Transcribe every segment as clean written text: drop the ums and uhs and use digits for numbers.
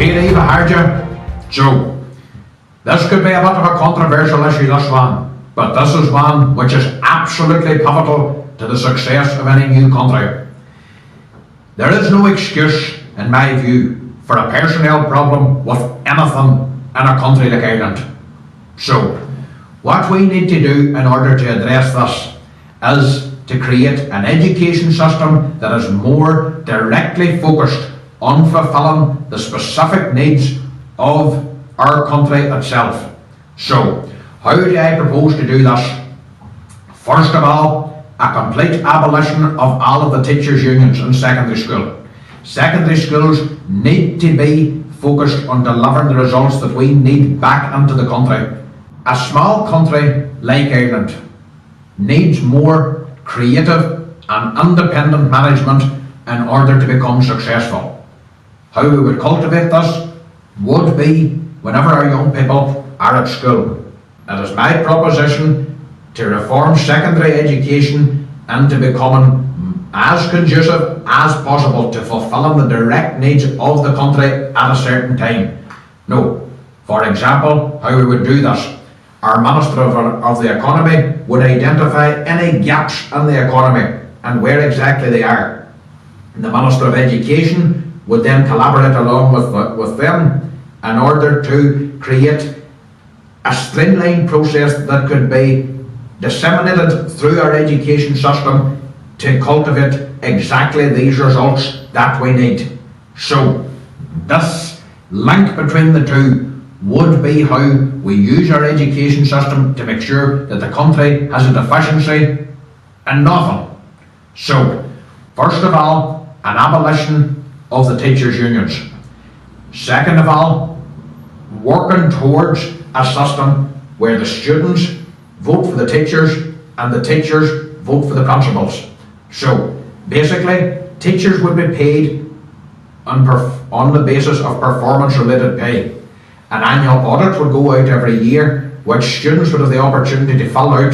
Katie Baharja, Joe. This could be a bit of a controversial issue, this one, but this is one which is absolutely pivotal to the success of any new country. There is no excuse, in my view, for a personnel problem with anything in a country like Ireland. So, what we need to do in order to address this is to create an education system that is more directly focused on fulfilling the specific needs of our country itself. So, how do I propose to do this? First of all, a complete abolition of all of the teachers' unions in secondary school. Secondary schools need to be focused on delivering the results that we need back into the country. A small country like Ireland needs more creative and independent management in order to become successful. How we would cultivate this would be whenever our young people are at school. It is my proposition to reform secondary education into becoming as conducive as possible to fulfilling the direct needs of the country at a certain time. No, for example, how we would do this. Our Minister of the Economy would identify any gaps in the economy and where exactly they are. The Minister of Education would then collaborate along with them in order to create a streamlined process that could be disseminated through our education system to cultivate exactly these results that we need. So, this link between the two would be how we use our education system to make sure that the country has a deficiency in nothing. So, first of all, an abolition of the teachers' unions. Second of all, working towards a system where the students vote for the teachers and the teachers vote for the principals. So, basically, teachers would be paid on the basis of performance-related pay. An annual audit would go out every year, which students would have the opportunity to fill out,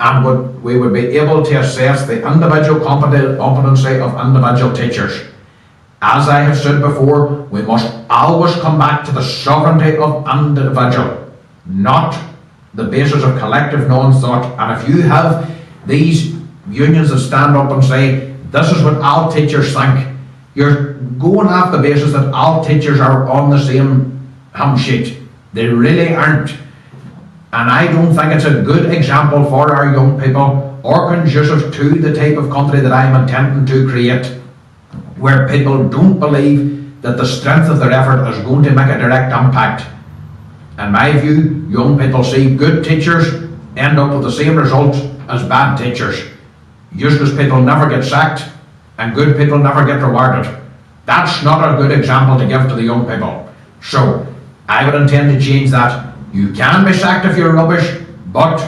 and we would be able to assess the individual competency of individual teachers. As I have said before, we must always come back to the sovereignty of individual, not the basis of collective non-thought. And if you have these unions that stand up and say, this is what all teachers think, you're going off the basis that all teachers are on the same hymn sheet. They really aren't. And I don't think it's a good example for our young people or conducive to the type of country that I'm intending to create, where people don't believe that the strength of their effort is going to make a direct impact. In my view, young people see good teachers end up with the same results as bad teachers. Useless people never get sacked and good people never get rewarded. That's not a good example to give to the young people. So, I would intend to change that. You can be sacked if you're rubbish, but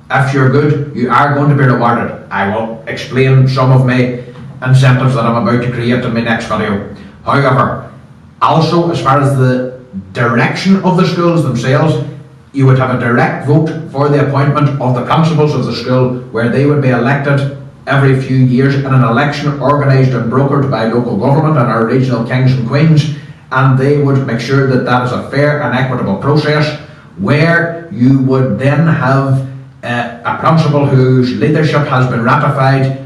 if you're good, you are going to be rewarded. I will explain some of my incentives that I'm about to create in my next video. However, also as far as the direction of the schools themselves, you would have a direct vote for the appointment of the principals of the school, where they would be elected every few years in an election organised and brokered by local government and our regional kings and queens, and they would make sure that that is a fair and equitable process, where you would then have a principal whose leadership has been ratified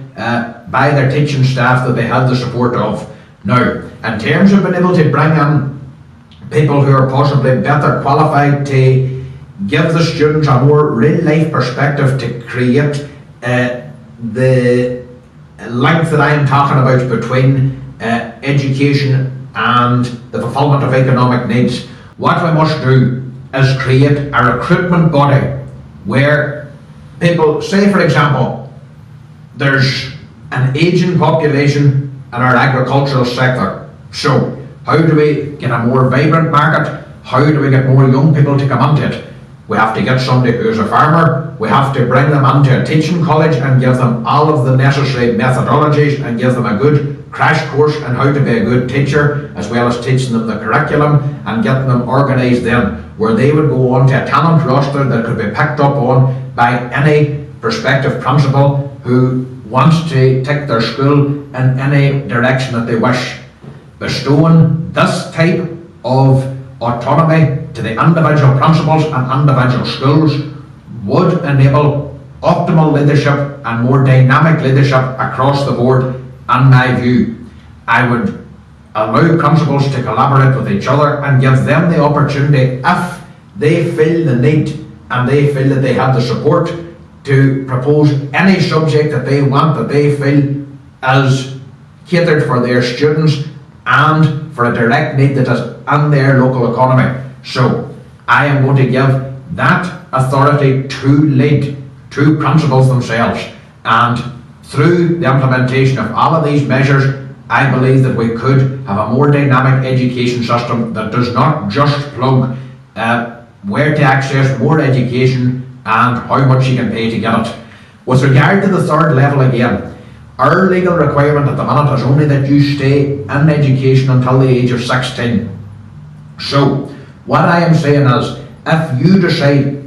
by their teaching staff that they have the support of. Now, in terms of being able to bring in people who are possibly better qualified to give the students a more real life perspective to create the link that I am talking about between education and the fulfilment of economic needs, what we must do is create a recruitment body where people, say for example, there's an ageing population in our agricultural sector. So, how do we get a more vibrant market? How do we get more young people to come into it? We have to get somebody who is a farmer, we have to bring them into a teaching college and give them all of the necessary methodologies and give them a good crash course on how to be a good teacher, as well as teaching them the curriculum and getting them organised then, where they would go on to a talent roster that could be picked up on by any prospective principal who wants to take their school in any direction that they wish. Bestowing this type of autonomy to the individual principals and individual schools would enable optimal leadership and more dynamic leadership across the board. In my view, I would allow principals to collaborate with each other and give them the opportunity, if they feel the need and they feel that they have the support, to propose any subject that they want, that they feel is catered for their students and for a direct need that is in their local economy. So I am going to give that authority to lead to principals themselves, and through the implementation of all of these measures, I believe that we could have a more dynamic education system that does not just plug where to access more education and how much you can pay to get it. With regard to the third level again, our legal requirement at the minute is only that you stay in education until the age of 16. So what I am saying is, if you decide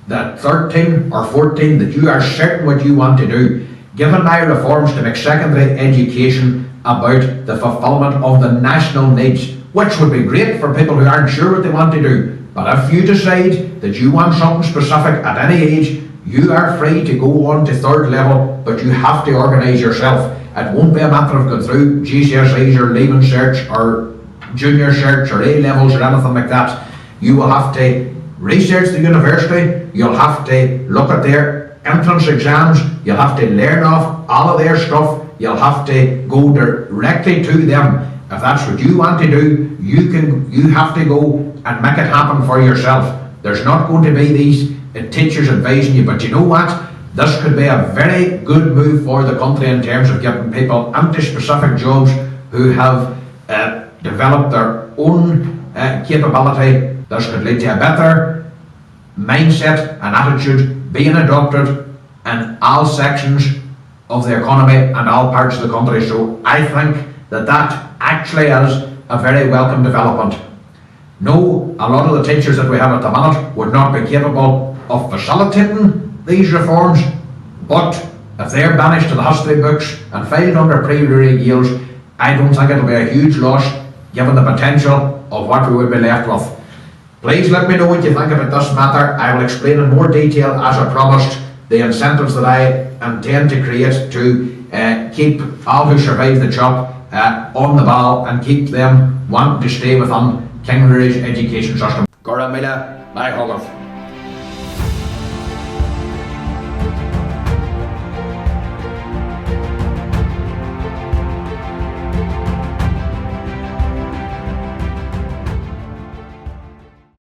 that 13 or 14 that you are certain what you want to do, given my reforms to make secondary education about the fulfilment of the national needs, which would be great for people who aren't sure what they want to do. But if you decide that you want something specific at any age, you are free to go on to third level, but you have to organise yourself. It won't be a matter of going through GCSEs or Leaving Cert or Junior Cert or A levels or anything like that. You will have to research the university, you'll have to look at their entrance exams, you'll have to learn off all of their stuff, you'll have to go directly to them. If that's what you want to do, you have to go and make it happen for yourself. There's not going to be these teachers advising you, but you know what? This could be a very good move for the country in terms of getting people into specific jobs who have developed their own capability. This could lead to a better mindset and attitude being adopted in all sections of the economy and all parts of the country. So I think that that actually is a very welcome development. No, a lot of the teachers that we have at the minute would not be capable of facilitating these reforms, but if they're banished to the history books and filed under pre-Ruairi Gales, I don't think it'll be a huge loss given the potential of what we would be left with. Please let me know what you think about this matter. I will explain in more detail, as I promised, the incentives that I intend to create to keep all who survive the chop on the ball and keep them wanting to stay within King Ruairi's education system. Gora Mila, my Hoggarth.